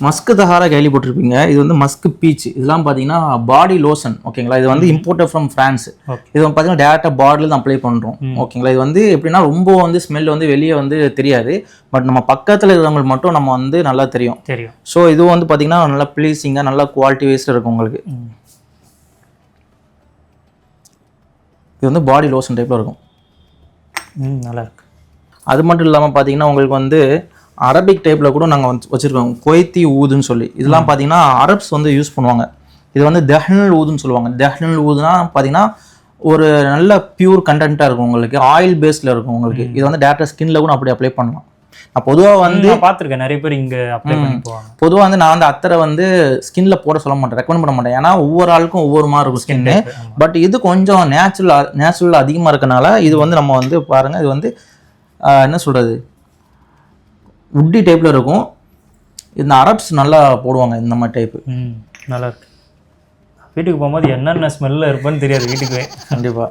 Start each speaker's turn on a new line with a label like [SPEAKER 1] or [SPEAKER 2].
[SPEAKER 1] Musk தஹாரா கேள்விப்பட்டிருப்பீங்க. இது வந்து மஸ்க் பீச். இதெல்லாம் பார்த்தீங்கன்னா பாடி லோஷன். ஓகேங்களா, இது வந்து இம்போர்ட்டட் ஃப்ரம் ஃப்ரான்ஸ். இது வந்து பார்த்தீங்கன்னா டேரெக்டாக பாடியில் தான் அப்ளை பண்ணுறோம். ஓகேங்களா, இது வந்து எப்படின்னா ரொம்ப வந்து ஸ்மெல் வந்து வெளியே வந்து தெரியாது, பட் நம்ம பக்கத்தில் இருக்கிறவங்களுக்கு மட்டும் நம்ம வந்து நல்லா தெரியும். ஸோ இது வந்து பார்த்தீங்கன்னா நல்லா ப்ளீஸிங்காக நல்லா குவாலிட்டி வைஸில் இருக்கும் உங்களுக்கு. இது வந்து பாடி லோஷன் டைப்பில் இருக்கும்.
[SPEAKER 2] நல்லா இருக்கு.
[SPEAKER 1] அது மட்டும் இல்லாமல் பார்த்தீங்கன்னா உங்களுக்கு வந்து அரபிக் டைப்பில் கூட நாங்கள் வச்சுருக்கோம், கொய்த்தி ஊதுன்னு சொல்லி. இதெல்லாம் பார்த்தீங்கன்னா அரப்ஸ் வந்து யூஸ் பண்ணுவாங்க. இது வந்து தெஹ்னல் ஊதுன்னு சொல்லுவாங்க. தெஹ்னல் ஊதுனா பார்த்தீங்கன்னா ஒரு நல்ல பியூர் கண்டென்ட்டாக இருக்கும் உங்களுக்கு, ஆயில் பேஸில் இருக்கும் உங்களுக்கு. இது வந்து டேரக்டாக ஸ்கின்ல கூட அப்படி அப்ளை பண்ணலாம். நான் பொதுவாக வந்து
[SPEAKER 2] பார்த்துருக்கேன் நிறைய பேர் இங்கே அப்ளை பண்ணி போவாங்க.
[SPEAKER 1] பொதுவாக வந்து நான் வந்து அத்தரை வந்து ஸ்கின்ல போட சொல்ல மாட்டேன், ரெக்கமெண்ட் பண்ண மாட்டேன். ஏன்னா ஒவ்வொரு ஆளுக்கும் ஒவ்வொரு மாதிரி இருக்கும் ஸ்கின்னு. பட் இது கொஞ்சம் நேச்சுரல் அதிகமாக இருக்கனால இது வந்து நம்ம வந்து பாருங்கள், இது வந்து என்ன சொல்கிறது, உட்டி டைப்பில் இருக்கும். இந்த அரப்ஸ் நல்லா போடுவாங்க இந்த மாதிரி டைப்பு.
[SPEAKER 2] நல்லா இருக்கு. வீட்டுக்கு போகும்போது என்னென்ன ஸ்மெல்லில் இருப்பேன்னு தெரியாது வீட்டுக்கு.
[SPEAKER 1] கண்டிப்பாக.